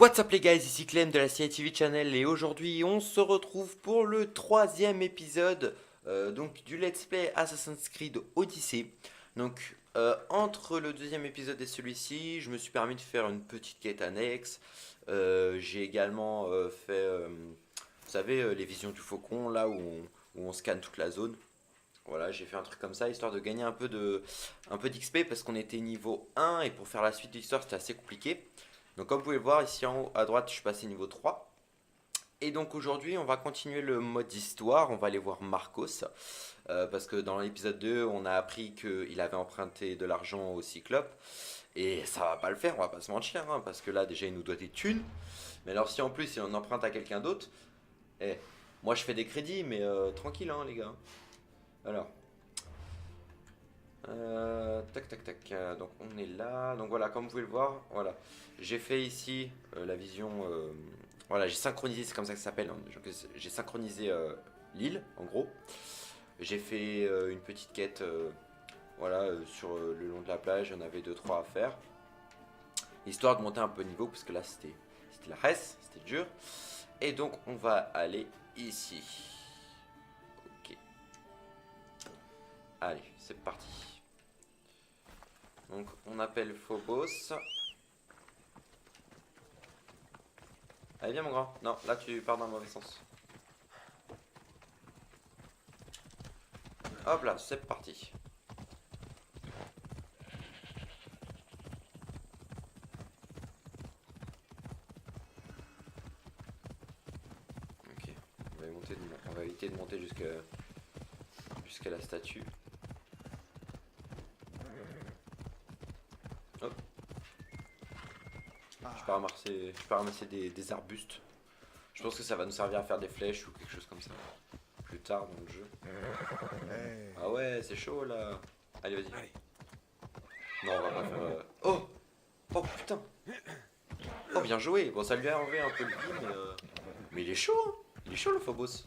What's up les guys, ici Clem de la CITV Channel et aujourd'hui on se retrouve pour le troisième épisode donc du Let's Play Assassin's Creed Odyssey. Donc entre le deuxième épisode et celui-ci, je me suis permis de faire une petite quête annexe. J'ai également fait, vous savez, les visions du faucon, là où on scanne toute la zone. Voilà, j'ai fait un truc comme ça, histoire de gagner un peu d'XP parce qu'on était niveau 1 et pour faire la suite de l'histoire c'était assez compliqué. Donc comme vous pouvez le voir ici en haut à droite je suis passé niveau 3. Et donc aujourd'hui on va continuer le mode histoire, on va aller voir Marcos. Parce que dans l'épisode 2 on a appris qu'il avait emprunté de l'argent au Cyclope. Et ça va pas le faire, on va pas se mentir, hein, parce que là déjà il nous doit des thunes. Mais alors si en plus il en emprunte à quelqu'un d'autre, eh, moi je fais des crédits mais tranquille hein les gars. Alors, tac tac tac, donc on est là, donc voilà comme vous pouvez le voir, voilà, j'ai fait ici la vision, voilà j'ai synchronisé, c'est comme ça que ça s'appelle, hein. J'ai synchronisé l'île en gros, j'ai fait une petite quête, voilà, sur le long de la plage, il y en avait deux trois à faire, histoire de monter un peu de niveau, parce que là c'était la res, c'était dur, et donc on va aller ici, ok, allez c'est parti. Donc on appelle Phobos. Allez viens mon grand. Non, là tu pars dans le mauvais sens. Hop là, c'est parti. Ok, on va éviter de monter jusqu'à la statue. Hop. Je peux ramasser des arbustes. Je pense que ça va nous servir à faire des flèches ou quelque chose comme ça. Plus tard dans le jeu. Ah ouais, c'est chaud là. Allez, vas-y. Non, on va pas faire... Oh. Oh putain. Oh, bien joué. Bon, ça lui a enlevé un peu le vie, mais il est chaud, hein. Il est chaud le Phobos.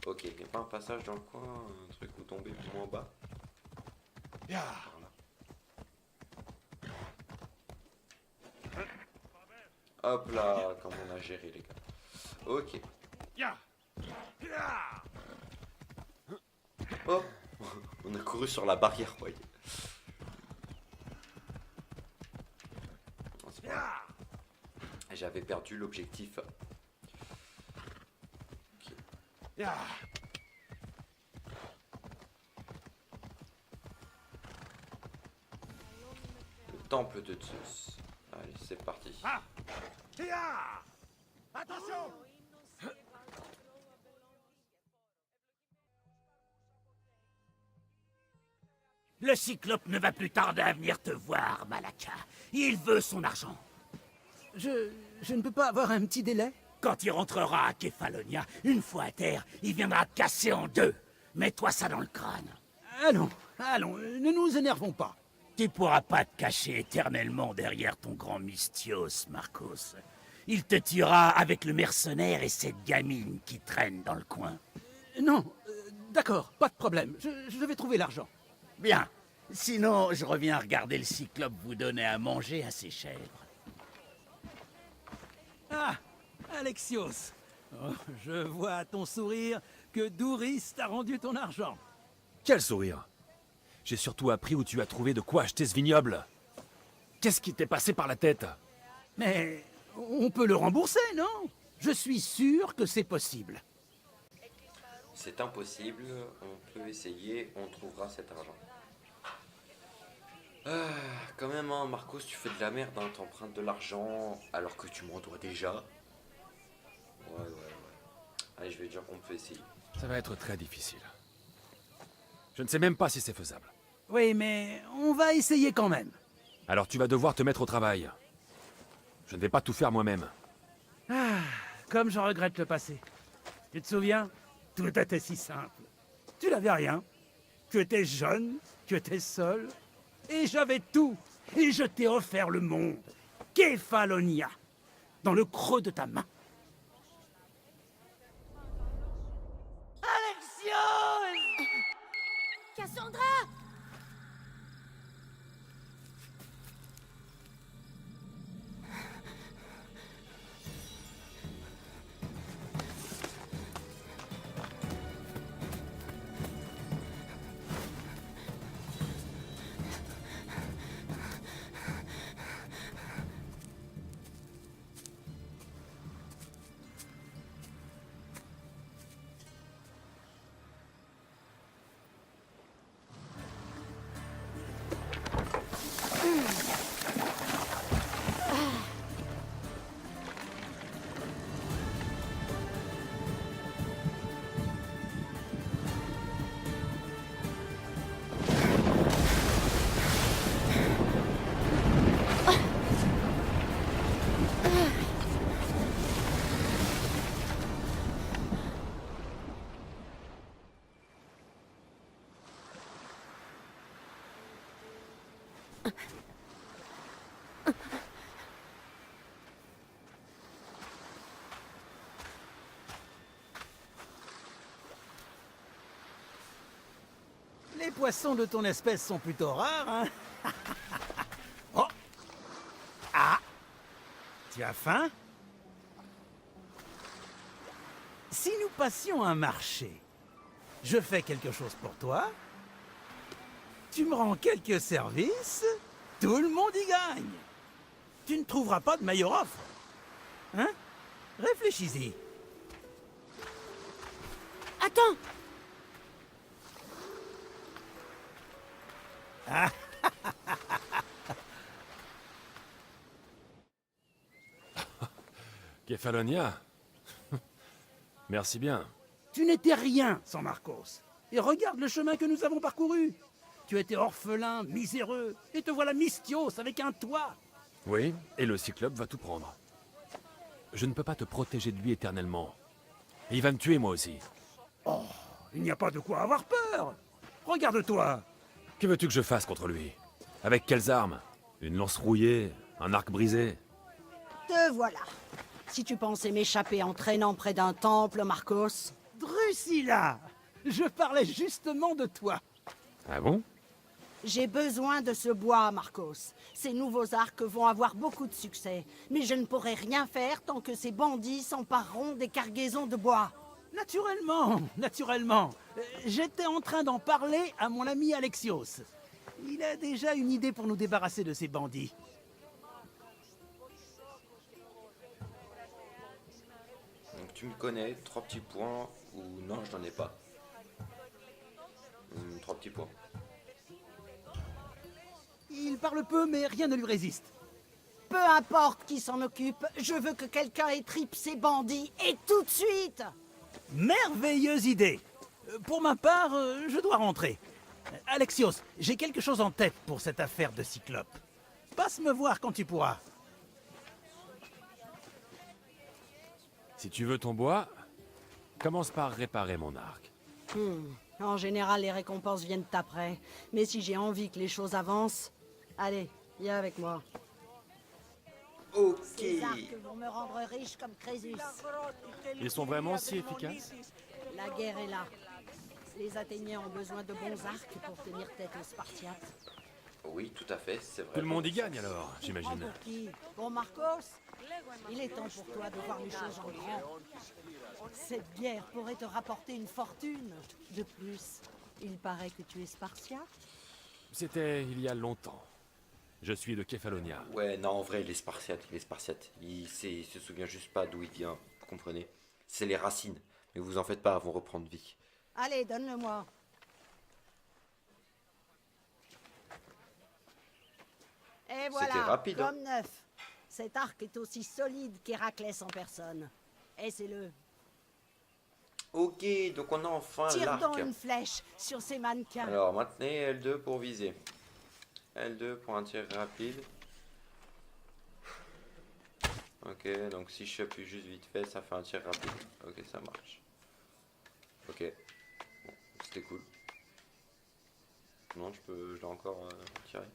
Ok, il n'y a pas un passage dans le coin, un truc où tomber plus ou moins en bas. Voilà. Hop là, comme on a géré les gars. Ok. Oh. On a couru sur la barrière, voyez. J'avais perdu l'objectif. Okay. Le temple de Zeus. Allez, c'est parti. Attention! Le Cyclope ne va plus tarder à venir te voir, Malaka. Il veut son argent. Je ne peux pas avoir un petit délai? Quand il rentrera à Kefalonia, une fois à terre, il viendra te casser en deux. Mets-toi ça dans le crâne. Allons, ne nous énervons pas. Tu pourras pas te cacher éternellement derrière ton grand Mystios, Marcos. Il te tuera avec le mercenaire et cette gamine qui traîne dans le coin. Non, d'accord, pas de problème. Je vais trouver l'argent. Bien. Sinon, je reviens regarder le Cyclope vous donner à manger à ses chèvres. Ah, Alexios. Oh, je vois à ton sourire que Douris t'a rendu ton argent. Quel sourire! J'ai surtout appris où tu as trouvé de quoi acheter ce vignoble. Qu'est-ce qui t'est passé par la tête? Mais on peut le rembourser, non? Je suis sûr que c'est possible. C'est impossible, on peut essayer, on trouvera cet argent. Ah, quand même, hein, Marcos, tu fais de la merde, hein, t'empruntes de l'argent alors que tu m'en dois déjà. Ouais. Allez, je vais dire qu'on peut essayer. Ça va être très difficile. Je ne sais même pas si c'est faisable. Oui, mais on va essayer quand même. Alors tu vas devoir te mettre au travail. Je ne vais pas tout faire moi-même. Ah, comme j'en regrette le passé. Tu te souviens? Tout était si simple. Tu n'avais rien. Tu étais jeune, tu étais seul. Et j'avais tout. Et je t'ai offert le monde. Kefalonia. Dans le creux de ta main. Alexios! Cassandra! Les poissons de ton espèce sont plutôt rares, hein. Oh. Ah. Tu as faim? Si nous passions un marché, je fais quelque chose pour toi, tu me rends quelques services, tout le monde y gagne. Tu ne trouveras pas de meilleure offre. Hein? Réfléchis-y. Attends! Kefalonia. Merci bien. Tu n'étais rien sans Marcos. Et regarde le chemin que nous avons parcouru. Tu étais orphelin, miséreux, et te voilà Mystios avec un toit. Oui, et le Cyclope va tout prendre. Je ne peux pas te protéger de lui éternellement. Et il va me tuer moi aussi. Oh, il n'y a pas de quoi avoir peur. Regarde-toi. Que veux-tu que je fasse contre lui? Avec quelles armes? Une lance rouillée? Un arc brisé? Te voilà. Si tu pensais m'échapper en traînant près d'un temple, Marcos... Drusilla, je parlais justement de toi. Ah bon? J'ai besoin de ce bois, Marcos. Ces nouveaux arcs vont avoir beaucoup de succès. Mais je ne pourrai rien faire tant que ces bandits s'empareront des cargaisons de bois. Naturellement, naturellement. J'étais en train d'en parler à mon ami Alexios. Il a déjà une idée pour nous débarrasser de ces bandits. Donc tu me connais, 3 petits points ou non, je n'en ai pas. 3 petits points. Il parle peu, mais rien ne lui résiste. Peu importe qui s'en occupe, je veux que quelqu'un étripe ces bandits, et tout de suite! Merveilleuse idée. Pour ma part, je dois rentrer. Alexios, j'ai quelque chose en tête pour cette affaire de Cyclope. Passe me voir quand tu pourras. Si tu veux ton bois, commence par réparer mon arc. En général, les récompenses viennent après. Mais si j'ai envie que les choses avancent... Allez, viens avec moi. Ok. Ces arcs vont me rendre riche comme Crésus. Ils sont vraiment si efficaces? La guerre est là. Les Athéniens ont besoin de bons arcs pour tenir tête aux Spartiates. Oui, tout à fait, c'est vrai. Tout le monde y gagne alors, j'imagine. Pour qui? Pour Marcos? Il est temps pour toi de voir les choses en grand. Cette guerre pourrait te rapporter une fortune. De plus, il paraît que tu es Spartiate. C'était il y a longtemps. Je suis de Kefalonia. Ouais, non, en vrai, il est spartiate, il est spartiate. Il se souvient juste pas d'où il vient, vous comprenez? C'est les racines. Mais vous en faites pas, elles vont reprendre vie. Allez, donne-le-moi. Et voilà, rapide, hein. comme neuf. Cet arc est aussi solide qu'Héraclès en personne. Laissez-le. Ok, donc on a enfin Tire donc l'arc. une flèche sur ces mannequins. Alors, maintenez L2 pour viser. L2 pour un tir rapide. Ok, donc si je appuie juste vite fait, ça fait un tir rapide. Ok, ça marche. Ok. Bon, c'était cool. Non, je dois encore tirer.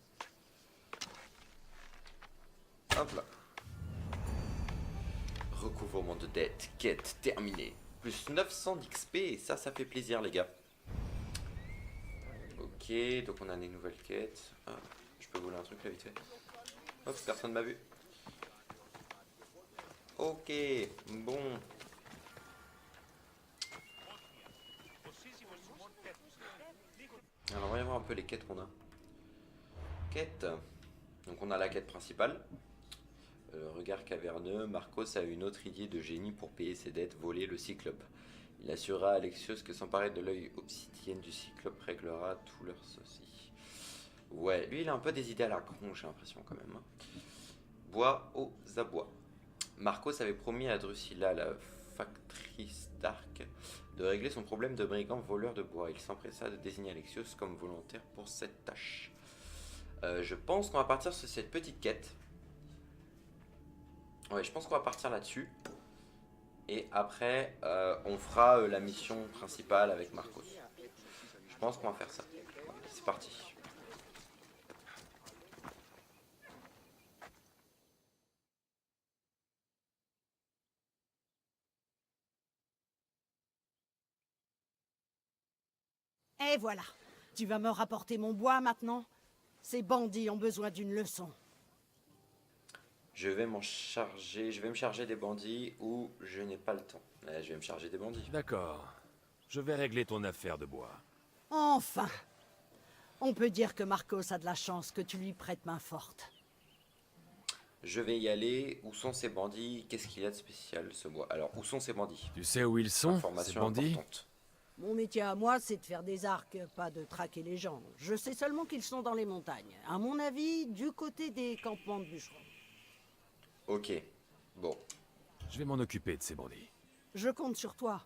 Hop là. Recouvrement de dette, quête terminée. Plus 900 d'XP, ça fait plaisir les gars. Ok, donc on a des nouvelles quêtes. Ah, je peux voler un truc là vite fait. Hop, personne m'a vu. Ok, bon. Alors voyons voir un peu les quêtes qu'on a. Quête. Donc on a la quête principale. Regard caverneux, Marcos a une autre idée de génie pour payer ses dettes, voler le Cyclope. Il assurera à Alexios que s'emparer de l'œil obsidienne du Cyclope réglera tous leurs soucis. Ouais, lui il a un peu des idées à la con, j'ai l'impression quand même. Bois aux abois. Marcos avait promis à Drusilla, la factrice d'Arc, de régler son problème de brigand voleur de bois. Il s'empressa de désigner Alexios comme volontaire pour cette tâche. Je pense qu'on va partir sur cette petite quête. Ouais, je pense qu'on va partir là-dessus. Et après, on fera la mission principale avec Marcos. Je pense qu'on va faire ça. C'est parti. Et voilà. Tu vas me rapporter mon bois maintenant? Ces bandits ont besoin d'une leçon. Je vais m'en charger, je vais me charger des bandits ou je n'ai pas le temps. Je vais me charger des bandits. D'accord. Je vais régler ton affaire de bois. Enfin! On peut dire que Marcos a de la chance que tu lui prêtes main forte. Je vais y aller. Où sont ces bandits? Qu'est-ce qu'il y a de spécial ce bois? Alors, où sont ces bandits? Tu sais où ils sont, ces Information bandits? importante. Mon métier à moi, c'est de faire des arcs, pas de traquer les gens. Je sais seulement qu'ils sont dans les montagnes. À mon avis, du côté des campements de bûcherons. Ok. Bon. Je vais m'en occuper de ces bandits. Je compte sur toi.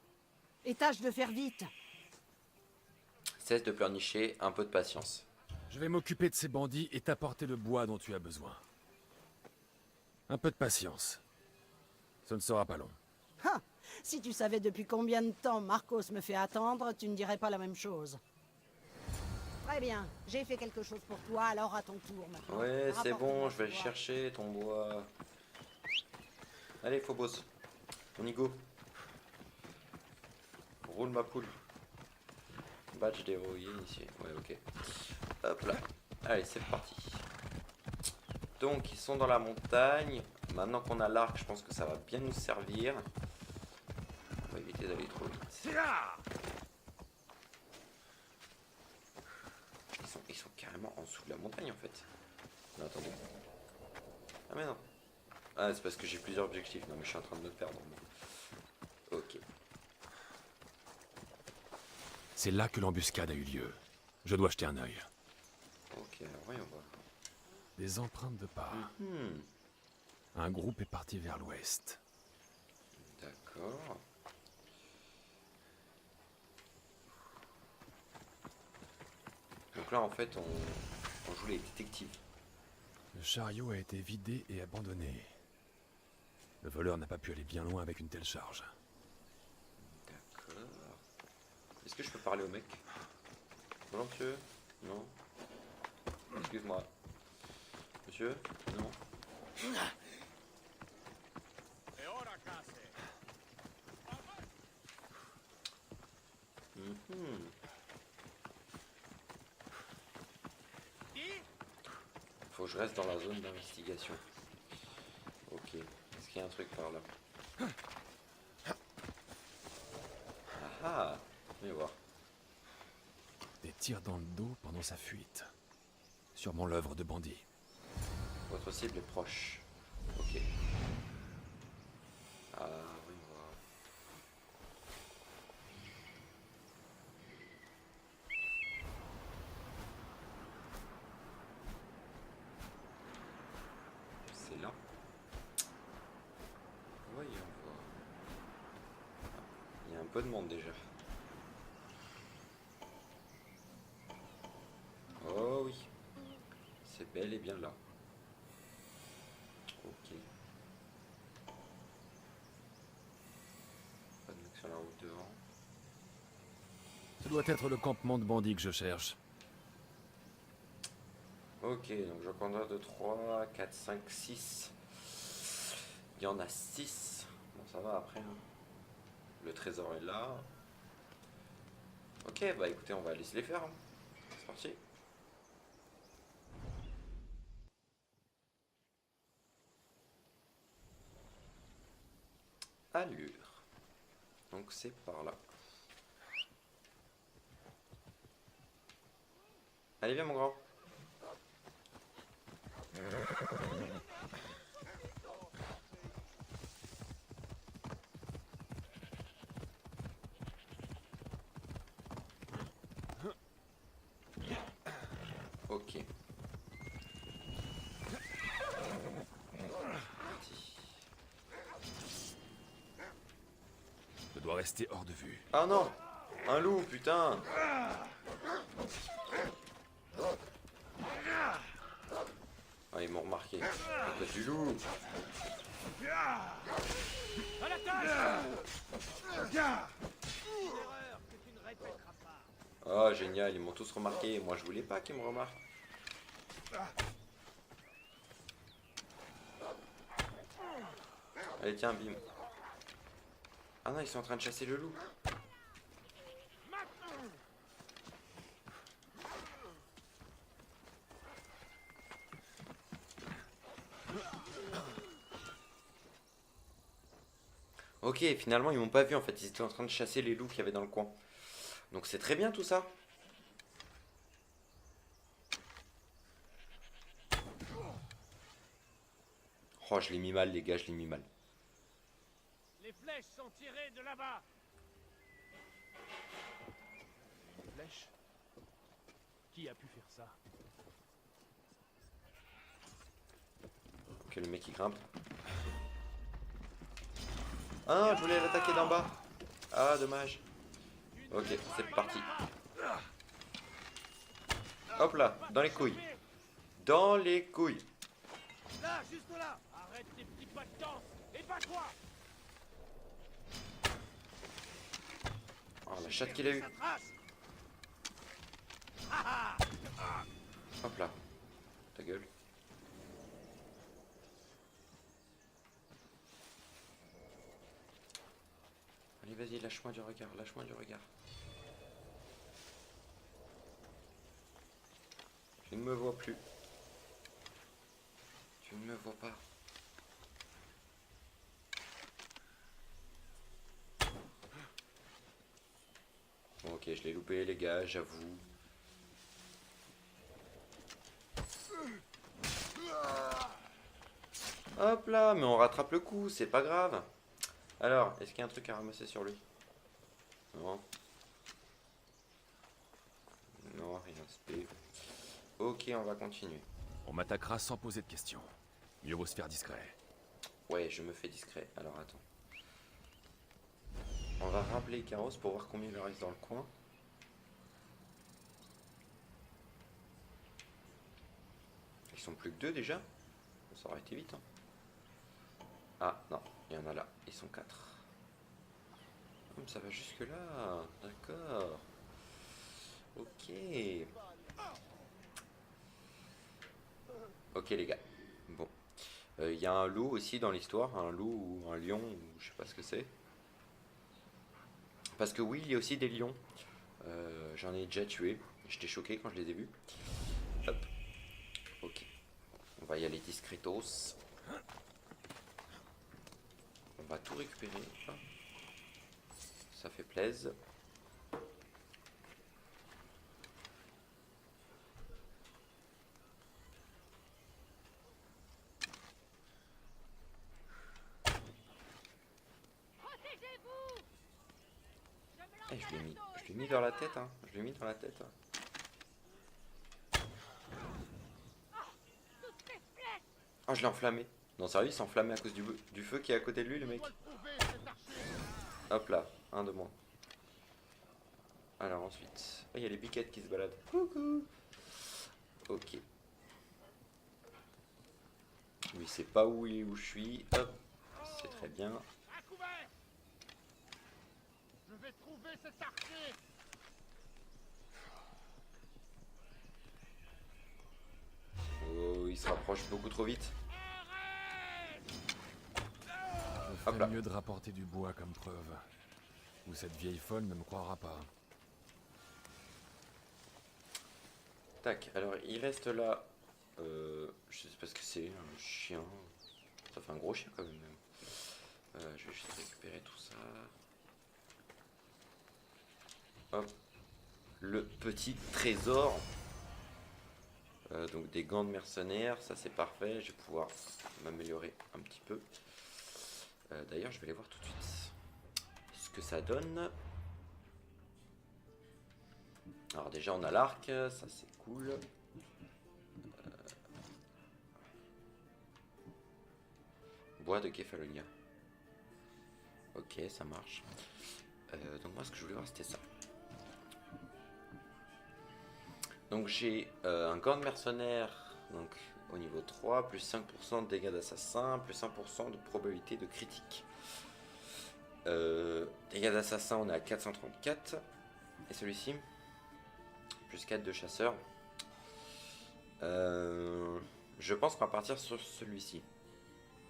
Et tâche de faire vite. Cesse de pleurnicher, un peu de patience. Je vais m'occuper de ces bandits et t'apporter le bois dont tu as besoin. Un peu de patience. Ce ne sera pas long. Ha! Si tu savais depuis combien de temps Marcos me fait attendre, tu ne dirais pas la même chose. Très bien, j'ai fait quelque chose pour toi, alors à ton tour maintenant. Ouais, c'est Rapporte-moi bon, je vais ce le bois. chercher, ton bois. Allez, Phobos. On y go. Roule ma poule. Badge d'héros initié. Ouais, ok. Hop là. Allez, c'est parti. Donc, ils sont dans la montagne. Maintenant qu'on a l'arc, je pense que ça va bien nous servir. On va éviter d'aller trop vite. Ils sont carrément en dessous de la montagne en fait. Non, attendez. Ah mais non. Ah, c'est parce que j'ai plusieurs objectifs. Non, mais je suis en train de me perdre. Ok. C'est là que l'embuscade a eu lieu. Je dois jeter un œil. Ok, alors voyons voir. Des empreintes de pas. Hmm, Un groupe est parti vers l'ouest. d'accord. Donc là, en fait, on joue les détectives. Le chariot a été vidé et abandonné. Le voleur n'a pas pu aller bien loin avec une telle charge. D'accord. Est-ce que je peux parler au mec? Bonjour monsieur? Non. Excuse-moi. Monsieur? Non. Mhm. Faut que je reste dans la zone d'investigation. Ok. Est-ce qu'il y a un truc par là? Ah ah. Viens voir. Des tirs dans le dos pendant sa fuite. Sûrement l'œuvre de bandits. Votre cible est proche. Ok. Ah, voyons voir. C'est là. Voyons voir. Ah, il y a un peu de monde déjà. Oh oui. C'est bel et bien là. Ok. Pas de mec sur la route devant. Ce doit être le campement de bandits que je cherche. Ok, donc je compte 1, 2, 3, 4, 5, 6. Il y en a 6. Bon, ça va après. Hein. Le trésor est là. Ok, bah écoutez, on va laisser les faire. Hein. C'est parti. Allure. Donc c'est par là. Allez, viens mon grand. Ok. Parti. Je dois rester hors de vue. Ah non! Un loup, putain! Ah, ils m'ont remarqué. C'est du loup! Oh, génial, ils m'ont tous remarqué. Moi, je voulais pas qu'ils me remarquent. Allez, tiens, bim. Ah non, ils sont en train de chasser le loup. Ok, finalement, ils m'ont pas vu en fait. Ils étaient en train de chasser les loups qu'il y avait dans le coin. Donc c'est très bien tout ça. Oh, je l'ai mis mal, les gars, je l'ai mis mal. Les flèches sont tirées de là-bas. Une flèche? Qui a pu faire ça? Ok, le mec il grimpe. Ah, je voulais l'attaquer d'en bas. Ah, dommage. Ok, c'est parti. Hop là, dans les couilles. Dans les couilles. Là, juste là. Arrête tes petits pas de danse et bats-toi. Oh, la chatte qu'il a eu. Hop là. Ta gueule. Allez, vas-y, lâche-moi du regard, lâche-moi du regard. Tu ne me vois plus. Tu ne me vois pas. Bon, ok, je l'ai loupé, les gars, j'avoue. Hop là, mais on rattrape le coup, c'est pas grave. Alors, est-ce qu'il y a un truc à ramasser sur lui? Non. Non, rien spé. Ok, on va continuer. On m'attaquera sans poser de questions. Mieux vaut se faire discret. Ouais, je me fais discret. Alors attends. On va rappeler Caros pour voir combien il lui reste dans le coin. Ils sont plus que deux déjà. Ça aurait été vite. Hein. Ah non, il y en a là. Ils sont quatre. Ça va jusque là. D'accord. Ok. Ok les gars. Bon. Il y a un loup aussi dans l'histoire. Un loup ou un lion ou je sais pas ce que c'est. Parce que oui, il y a aussi des lions. J'en ai déjà tué. J'étais choqué quand je les ai vus. Hop. Ok. On va y aller discretos. On va tout récupérer. Ça fait plaisir. Protégez-vous! Je l'ai mis dans la tête, hein. Je l'ai mis dans la tête. Oh, je l'ai enflammé. Non, sérieux, il s'est enflammé à cause du feu qui est à côté de lui, le mec. Hop là, un de moins. Alors ensuite, il y a les biquettes qui se baladent. Coucou. Ok. Lui, c'est pas où je suis. Hop, c'est très bien. Je vais trouver cet archer. Oh, il se rapproche beaucoup trop vite. Je Hop là. ferais mieux de rapporter du bois comme preuve. Ou cette vieille folle ne me croira pas. Tac, alors il reste là. Je sais pas ce que c'est, un chien. Ça fait un gros chien quand même. Je vais juste récupérer tout ça. Hop. Le petit trésor. Donc des gants de mercenaires, ça c'est parfait. Je vais pouvoir m'améliorer un petit peu. D'ailleurs, je vais aller voir tout de suite ce que ça donne. Alors déjà on a l'arc, ça c'est cool. Bois de Kefalonia. Ok, ça marche. Donc moi ce que je voulais voir c'était ça. Donc j'ai un gant de mercenaire donc, au niveau 3, plus 5% de dégâts d'assassin, plus 1% de probabilité de critique. Dégâts d'assassin on est à 434. Et celui-ci plus 4 de chasseur. Je pense qu'on va partir sur celui-ci.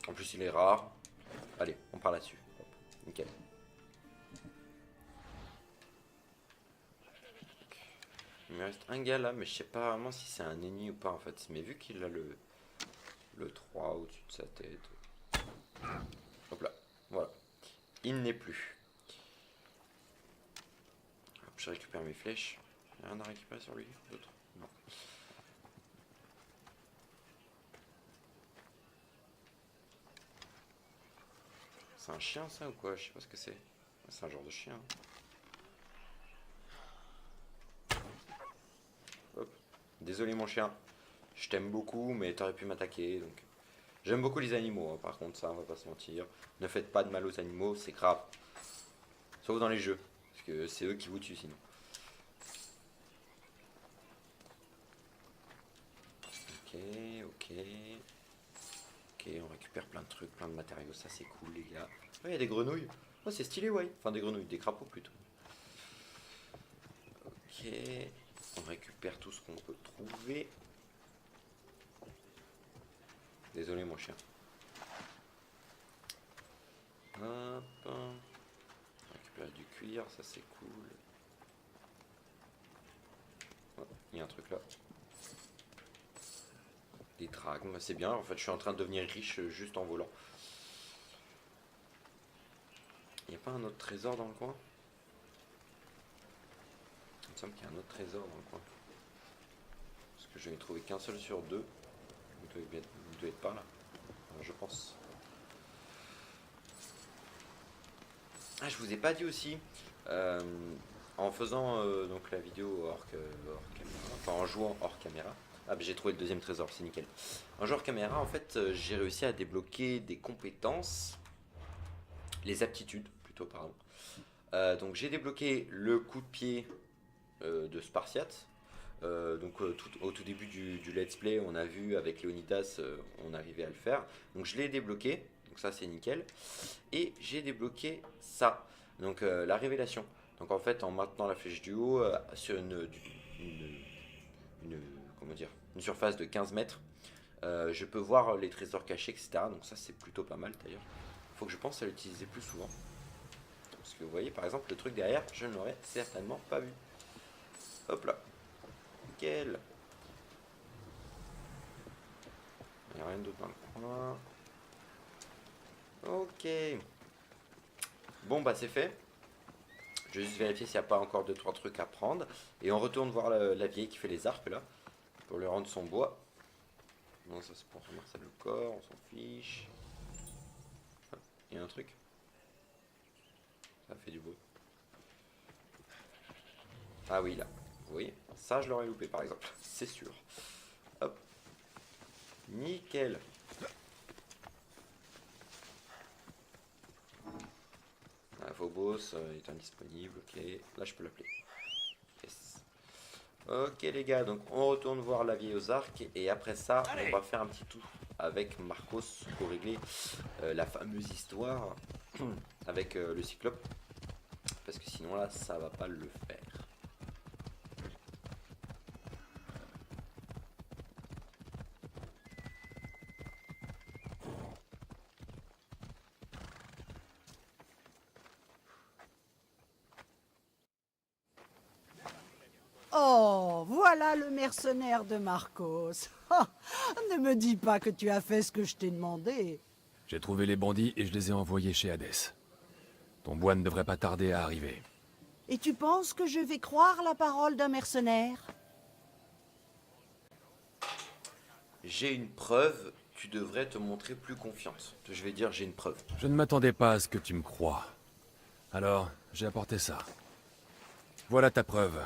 En plus il est rare. Allez, on part là-dessus. Nickel. Il me reste un gars là, mais je sais pas vraiment si c'est un ennemi ou pas en fait. Mais vu qu'il a le 3 au-dessus de sa tête. Hop là, voilà. il n'est plus. Hop, je récupère mes flèches. Il n'y a rien à récupérer sur lui d'autre? Non. C'est un chien ça ou quoi? Je sais pas ce que c'est. C'est un genre de chien. Hop. Désolé mon chien. Je t'aime beaucoup mais t'aurais pu m'attaquer donc. J'aime beaucoup les animaux, hein. Par contre ça on va pas se mentir. Ne faites pas de mal aux animaux, c'est grave. Sauf dans les jeux. Parce que c'est eux qui vous tuent sinon. Ok, ok. Ok, on récupère plein de trucs, plein de matériaux, ça c'est cool les gars. Oh, il y a des grenouilles. Oh, c'est stylé, ouais. Enfin, des grenouilles, des crapauds plutôt. Ok, on récupère tout ce qu'on peut trouver. Désolé, mon chien. Hop. On récupère du cuir, ça c'est cool. Oh, il y a un truc là. Des dragons, c'est bien. En fait, je suis en train de devenir riche juste en volant. Il n'y a pas un autre trésor dans le coin? Il me semble qu'il y a un autre trésor dans le coin. Parce que je n'ai trouvé qu'un seul sur deux. Vous devez être par là. Je pense. Ah, je vous ai pas dit aussi. En faisant donc la vidéo hors caméra, enfin en jouant hors caméra. Ah, bah, j'ai trouvé le deuxième trésor, c'est nickel. En jouant hors caméra, en fait, j'ai réussi à débloquer des compétences. Les aptitudes, plutôt, pardon. Donc j'ai débloqué le coup de pied de Spartiate. Au tout début du let's play, on a vu avec Léonidas, on arrivait à le faire. Donc je l'ai débloqué, donc ça c'est nickel. Et j'ai débloqué ça, donc la révélation. Donc en fait, en maintenant la flèche du haut sur comment dire, une surface de 15 mètres, je peux voir les trésors cachés, etc. Donc ça c'est plutôt pas mal d'ailleurs. Faut que je pense à l'utiliser plus souvent. Parce que vous voyez par exemple le truc derrière, je ne l'aurais certainement pas vu. Hop là. Nickel. Il n'y a rien d'autre dans le coin. Ok. Bon bah c'est fait. Je vais juste vérifier s'il n'y a pas encore 2-3 trucs à prendre. Et on retourne voir la vieille qui fait les arcs là. Pour lui rendre son bois. Non, ça c'est pour ramasser le corps, on s'en fiche. Il y a un truc. Ça fait du bruit. Ah oui là. Vous voyez, ça je l'aurais loupé par exemple. C'est sûr. Hop. Nickel. Ah, Phobos est indisponible. Ok. Là je peux l'appeler. Yes. Ok les gars, donc on retourne voir la vieille aux arcs. Et après ça, on va faire un petit tour avec Marcos pour régler la fameuse histoire avec le cyclope. Parce que sinon là, ça va pas le faire. Oh, voilà le mercenaire de Marcos. Oh, ne me dis pas que tu as fait ce que je t'ai demandé. J'ai trouvé les bandits et je les ai envoyés chez Hadès. Ton bois ne devrait pas tarder à arriver. Et tu penses que je vais croire la parole d'un mercenaire? J'ai une preuve, tu devrais te montrer plus confiante. Je vais dire j'ai une preuve. Je ne m'attendais pas à ce que tu me crois. Alors, j'ai apporté ça. Voilà ta preuve.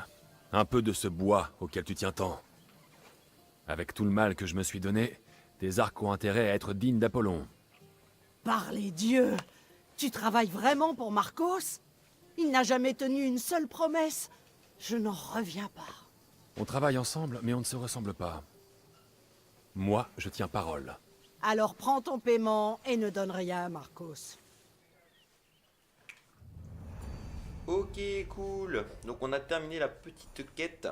Un peu de ce bois auquel tu tiens tant. Avec tout le mal que je me suis donné, tes arcs ont intérêt à être dignes d'Apollon. Par les dieux! Tu travailles vraiment pour Marcos? Il n'a jamais tenu une seule promesse. Je n'en reviens pas. On travaille ensemble, mais on ne se ressemble pas. Moi, je tiens parole. Alors prends ton paiement et ne donne rien à Marcos. Ok, cool. Donc on a terminé la petite quête.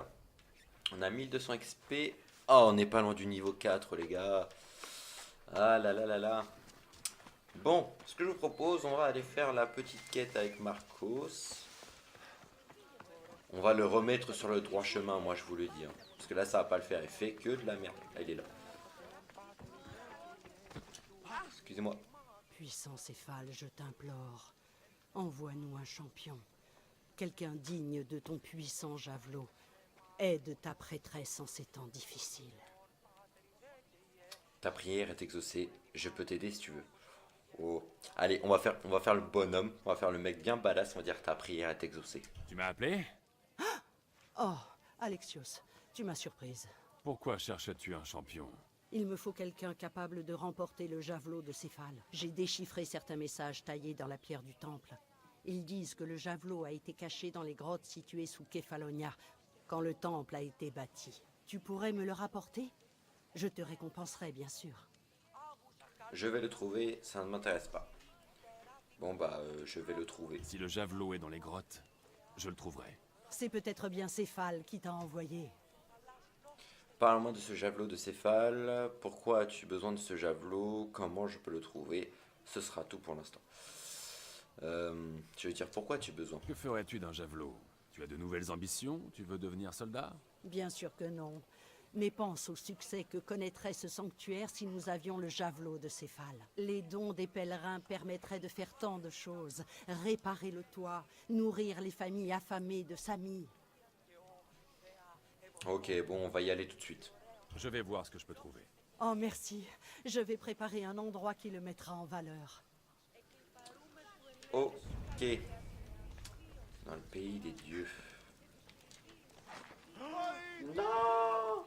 On a 1200 XP. Oh, on n'est pas loin du niveau 4, les gars. Ah là là là là. Bon, ce que je vous propose, on va aller faire la petite quête avec Marcos. On va le remettre sur le droit chemin, moi je vous le dis. Hein. Parce que là, ça va pas le faire. Il fait que de la merde. Ah, il est là. Excusez-moi. Puissant Céphale, je t'implore. Envoie-nous un champion. Quelqu'un digne de ton puissant javelot. Aide ta prêtresse en ces temps difficiles. Ta prière est exaucée, je peux t'aider si tu veux. Oh. Allez, on va faire le bonhomme, on va faire le mec bien badass, on va dire ta prière est exaucée. Tu m'as appelé? Oh, Alexios, tu m'as surprise. Pourquoi cherches-tu un champion? Il me faut quelqu'un capable de remporter le javelot de Céphale. J'ai déchiffré certains messages taillés dans la pierre du temple. Ils disent que le javelot a été caché dans les grottes situées sous Kefalonia, quand le temple a été bâti. Tu pourrais me le rapporter? Je te récompenserai, bien sûr. Je vais le trouver, ça ne m'intéresse pas. Bon bah, je vais le trouver. Si le javelot est dans les grottes, je le trouverai. C'est peut-être bien Céphale qui t'a envoyé. Parle-moi de ce javelot de Céphale. Pourquoi as-tu besoin de ce javelot? Comment je peux le trouver? Ce sera tout pour l'instant. Je veux dire, pourquoi as-tu besoin? Que ferais-tu d'un javelot? Tu as de nouvelles ambitions? Tu veux devenir soldat? Bien sûr que non. Mais pense au succès que connaîtrait ce sanctuaire si nous avions le javelot de Céphale. Les dons des pèlerins permettraient de faire tant de choses. Réparer le toit, nourrir les familles affamées de Sami. Ok, bon, on va y aller tout de suite. Je vais voir ce que je peux trouver. Oh merci, je vais préparer un endroit qui le mettra en valeur. Ok. Dans le pays des dieux. Non!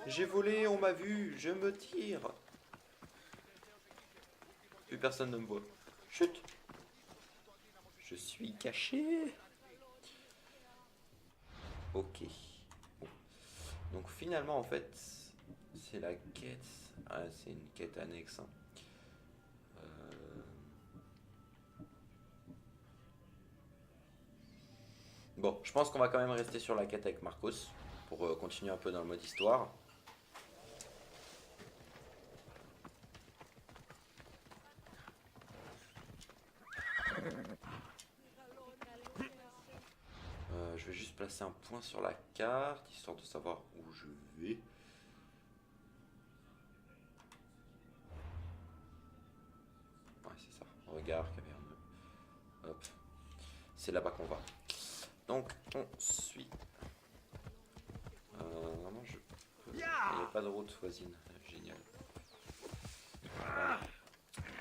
J'ai volé, on m'a vu, je me tire. Plus personne ne me voit. Chut! Je suis caché. Ok. Bon. Donc finalement, en fait, c'est la quête. Ah, c'est une quête annexe. Hein. Bon, je pense qu'on va quand même rester sur la quête avec Marcos pour continuer un peu dans le mode histoire. Je vais juste placer un point sur la carte, histoire de savoir où je vais. Ouais, c'est ça. Regard, caverne. Hop. C'est là-bas qu'on va. Donc, on suit. Normalement, je peux... Il n'y a pas de route voisine. Génial. Voilà.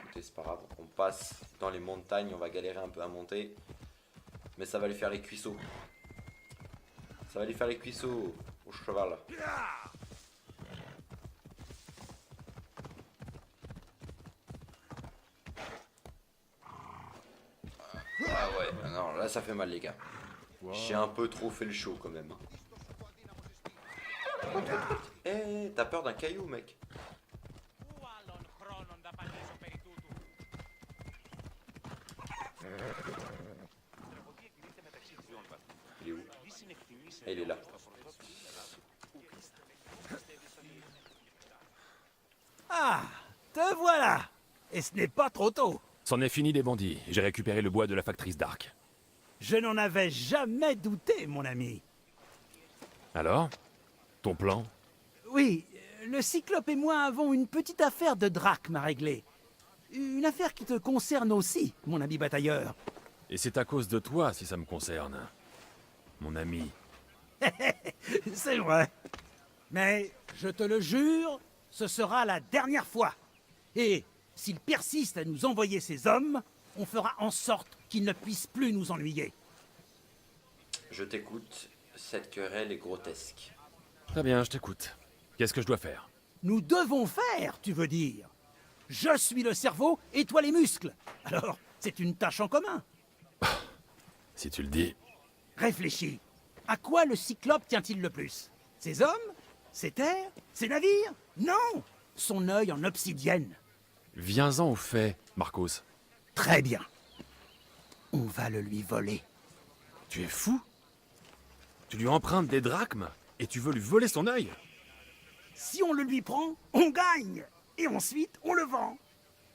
Écoutez, c'est pas grave. On passe dans les montagnes. On va galérer un peu à monter. Mais ça va lui faire les cuisseaux. Ça va lui faire les cuisseaux au cheval. Ah ouais, non, là ça fait mal les gars. J'ai un peu trop fait le show quand même. Eh, t'as peur d'un caillou mec? Il est où? Ah, il est là. Ah, te voilà. Et ce n'est pas trop tôt. C'en est fini des bandits. J'ai récupéré le bois de la factrice d'Arc. Je n'en avais jamais douté, mon ami. Alors? Ton plan? Oui, le Cyclope et moi avons une petite affaire de drachme à régler. Une affaire qui te concerne aussi, mon ami batailleur. Et c'est à cause de toi si ça me concerne. Mon ami. C'est vrai. Mais, je te le jure, ce sera la dernière fois. Et s'il persiste à nous envoyer ses hommes, on fera en sorte qu'il ne puisse plus nous ennuyer. Je t'écoute, cette querelle est grotesque. Très bien, je t'écoute. Qu'est-ce que je dois faire? Nous devons faire, tu veux dire. Je suis le cerveau et toi les muscles. Alors, c'est une tâche en commun. Si tu le dis. Réfléchis. À quoi le Cyclope tient-il le plus? Ses hommes? Ses terres? Ses navires? Non! Son œil en obsidienne. Viens-en au fait, Marcos. Très bien. On va le lui voler. Tu es fou? Tu lui empruntes des drachmes et tu veux lui voler son œil? Si on le lui prend, on gagne. Et ensuite, on le vend.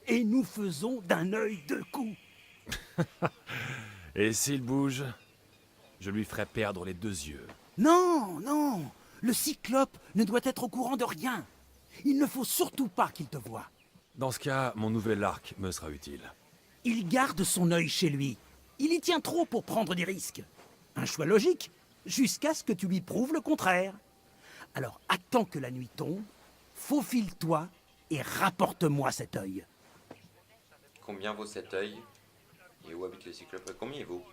Et nous faisons d'un œil deux coups. Et s'il bouge, je lui ferai perdre les deux yeux. Non, non. Le Cyclope ne doit être au courant de rien. Il ne faut surtout pas qu'il te voie. Dans ce cas, mon nouvel arc me sera utile. Il garde son œil chez lui. Il y tient trop pour prendre des risques. Un choix logique, jusqu'à ce que tu lui prouves le contraire. Alors attends que la nuit tombe, faufile-toi et rapporte-moi cet œil. Combien vaut cet œil? Et où habite le cyclope? Combien il vaut?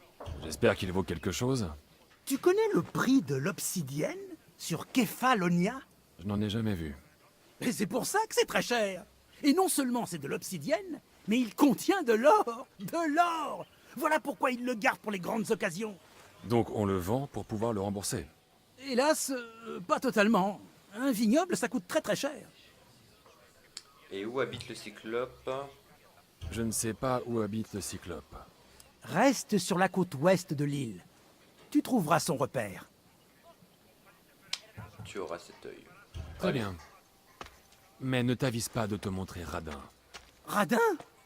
J'espère qu'il vaut quelque chose. Tu connais le prix de l'obsidienne sur Kefalonia? Je n'en ai jamais vu. Et c'est pour ça que c'est très cher. Et non seulement c'est de l'obsidienne, mais il contient de l'or. De l'or. Voilà pourquoi il le garde pour les grandes occasions. Donc on le vend pour pouvoir le rembourser. Hélas, pas totalement. Un vignoble, ça coûte très très cher. Et où habite le cyclope? Je ne sais pas où habite le cyclope. Reste sur la côte ouest de l'île. Tu trouveras son repère. Tu auras cet œil. Très bien. Mais ne t'avise pas de te montrer radin. Radin?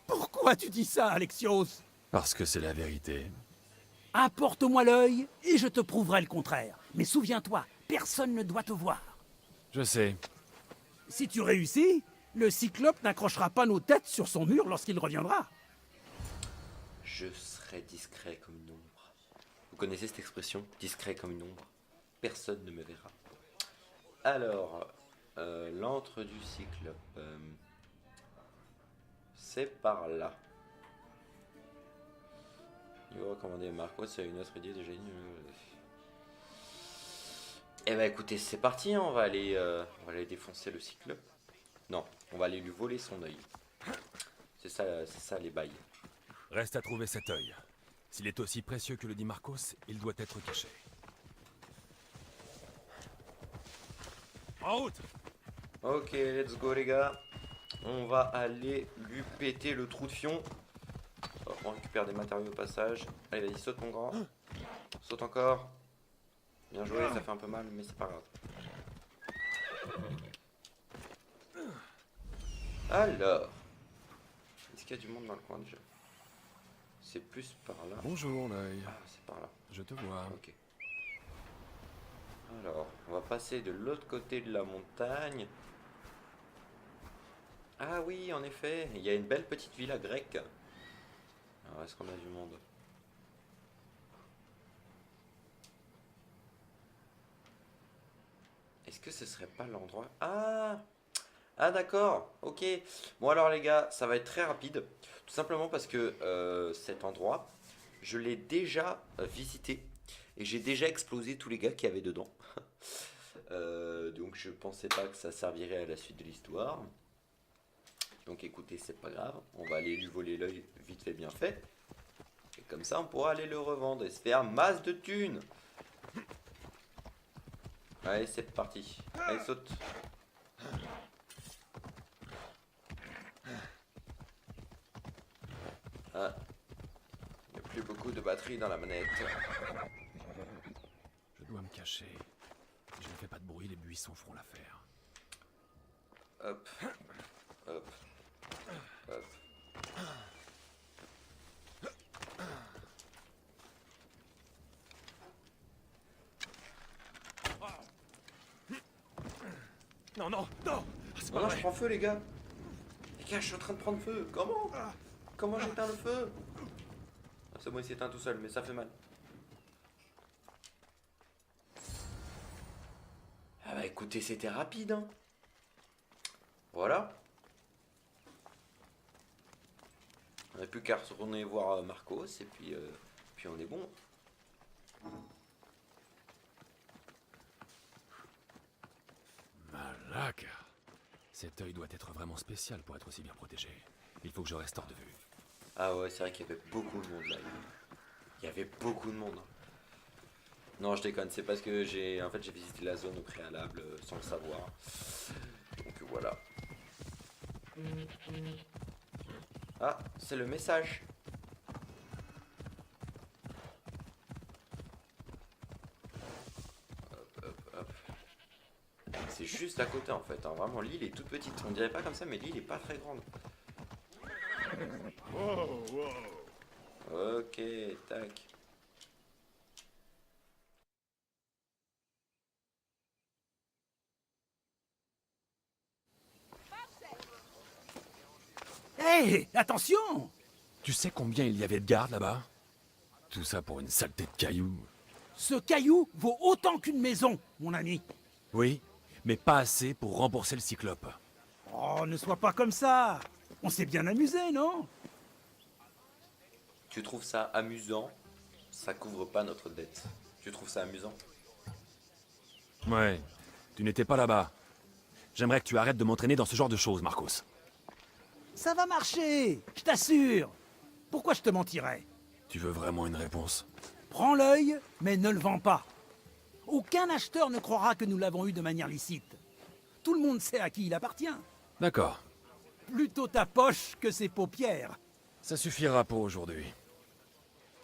Pourquoi tu dis ça, Alexios? Parce que c'est la vérité. Apporte-moi l'œil et je te prouverai le contraire. Mais souviens-toi, personne ne doit te voir. Je sais. Si tu réussis, le cyclope n'accrochera pas nos têtes sur son mur lorsqu'il reviendra. Je serai discret comme une ombre. Vous connaissez cette expression? Discret comme une ombre. Personne ne me verra. Alors, l'antre du cyclope. C'est par là. Il va recommander Marcos, c'est une autre idée de génie. Eh ben écoutez, c'est parti, hein, on va aller défoncer le cyclope. Non, on va aller lui voler son œil. C'est ça les bails. Reste à trouver cet œil. S'il est aussi précieux que le dit Marcos, il doit être caché. En route! Ok, let's go les gars. On va aller lui péter le trou de fion. On récupère des matériaux au passage. Allez, vas-y, saute mon grand. Saute encore. Bien joué, ça fait un peu mal, mais c'est pas grave. Alors, est-ce qu'il y a du monde dans le coin déjà? C'est plus par là. Bonjour, l'œil. Ah, c'est par là. Je te vois. Ok. Alors, on va passer de l'autre côté de la montagne. Ah oui, en effet, il y a une belle petite villa grecque. Alors, est-ce qu'on a du monde? Est-ce que ce serait pas l'endroit? Ah d'accord, ok. Bon alors les gars, ça va être très rapide. Tout simplement parce que cet endroit, je l'ai déjà visité. Et j'ai déjà explosé tous les gars qui avaient dedans. Donc je pensais pas que ça servirait à la suite de l'histoire. Donc écoutez, c'est pas grave. On va aller lui voler l'œil vite fait bien fait. Et comme ça on pourra aller le revendre et se faire masse de thunes. Allez, c'est parti. Allez, saute. Ah. Il n'y a plus beaucoup de batterie dans la manette. Je dois me cacher. Si je ne fais pas de bruit, les buissons feront l'affaire. Hop. Hop. Hop. Non, non, non! C'est pas Non, non, vrai. je prends feu, les gars. Les gars, je suis en train de prendre feu. Comment? Comment j'éteins le feu? Ah, c'est bon, il s'éteint tout seul, mais ça fait mal. Ah bah écoutez, c'était rapide, hein. Voilà. On n'a plus qu'à retourner voir Marcos et puis on est bon. Malaka! Cet œil doit être vraiment spécial pour être aussi bien protégé. Il faut que je reste hors de vue. Ah ouais, c'est vrai qu'il y avait beaucoup de monde là. Il y avait beaucoup de monde. Non, je déconne, c'est parce que j'ai visité la zone au préalable sans le savoir. Donc voilà. Ah, c'est le message. Hop, hop, hop. C'est juste à côté en fait, hein. Vraiment l'île est toute petite. On dirait pas comme ça, mais l'île est pas très grande. Ok, tac. Hé, attention! Tu sais combien il y avait de gardes là-bas? Tout ça pour une saleté de cailloux. Ce caillou vaut autant qu'une maison, mon ami. Oui, mais pas assez pour rembourser le cyclope. Oh, ne sois pas comme ça. On s'est bien amusé, non? Tu trouves ça amusant? Ça couvre pas notre dette. Tu trouves ça amusant? Ouais, tu n'étais pas là-bas. J'aimerais que tu arrêtes de m'entraîner dans ce genre de choses, Marcos. Ça va marcher, je t'assure. Pourquoi je te mentirais? Tu veux vraiment une réponse? Prends l'œil, mais ne le vends pas. Aucun acheteur ne croira que nous l'avons eu de manière licite. Tout le monde sait à qui il appartient. D'accord, Plutôt ta poche que ses paupières. ça suffira pour aujourd'hui.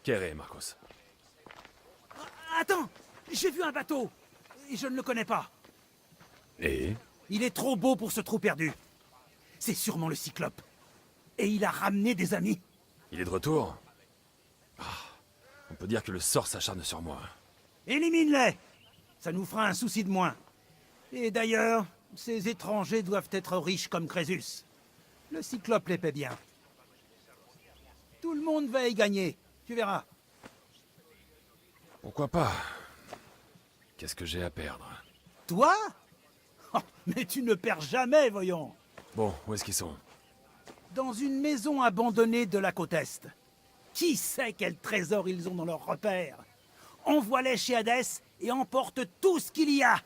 Kéré, Marcos. Attends, j'ai vu un bateau. Et je ne le connais pas. Et? Il est trop beau pour ce trou perdu. C'est sûrement le Cyclope. Et il a ramené des amis. Il est de retour? Ah, on peut dire que le sort s'acharne sur moi. Élimine-les. Ça nous fera un souci de moins. Et d'ailleurs, ces étrangers doivent être riches comme Crésus. Le Cyclope les paie bien. Tout le monde va y gagner. Tu verras. Pourquoi pas? Qu'est-ce que j'ai à perdre? Toi? Oh, mais tu ne perds jamais, voyons. Bon, où est-ce qu'ils sont? Dans une maison abandonnée de la côte Est. Qui sait quel trésor ils ont dans leur repère? Envoie-les chez Hadès et emporte tout ce qu'il y a.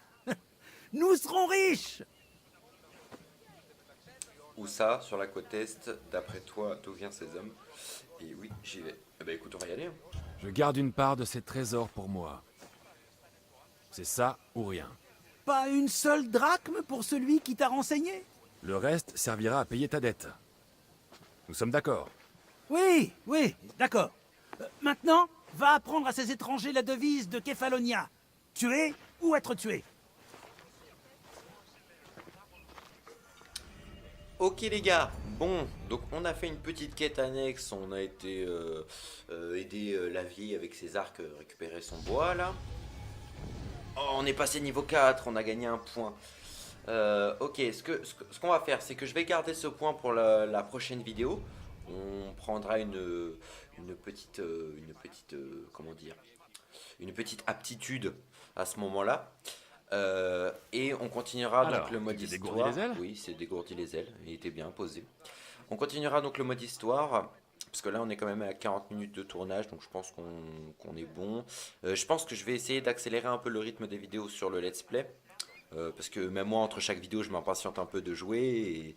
Nous serons riches. Où ça, sur la côte Est, d'après toi, d'où viennent ces hommes? Et oui, j'y vais. Eh ben écoute, on va y aller. Hein. Je garde une part de ces trésors pour moi. C'est ça ou rien. Pas une seule drachme pour celui qui t'a renseigné? Le reste servira à payer ta dette. Nous sommes d'accord? Oui, oui, d'accord. Maintenant, va apprendre à ces étrangers la devise de Kefalonia. Tuer ou être tué. Ok les gars, bon, donc on a fait une petite quête annexe, on a été aider la vieille avec ses arcs, récupérer son bois là. Oh, on est passé niveau 4, on a gagné un point. Ok, ce qu'on va faire, c'est que je vais garder ce point pour la prochaine vidéo. On prendra une petite, comment dire, une petite aptitude à ce moment-là. Et on continuera Alors, donc le mode tu t'es histoire. dégourdi les ailes? Oui, c'est dégourdi les ailes, il était bien posé. On continuera donc le mode histoire. Parce que là on est quand même à 40 minutes de tournage, donc je pense qu'on est bon. Je pense que je vais essayer d'accélérer un peu le rythme des vidéos sur le let's play. Parce que même moi entre chaque vidéo je m'impatiente un peu de jouer.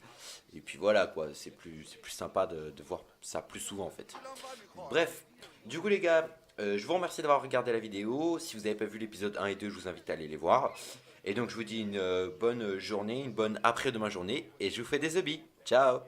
Et puis voilà quoi, c'est plus sympa de voir ça plus souvent en fait. Bref, du coup les gars, je vous remercie d'avoir regardé la vidéo. Si vous n'avez pas vu l'épisode 1 et 2, je vous invite à aller les voir. Et donc je vous dis une bonne journée, une bonne après-demain journée. Et je vous fais des bisous. Ciao.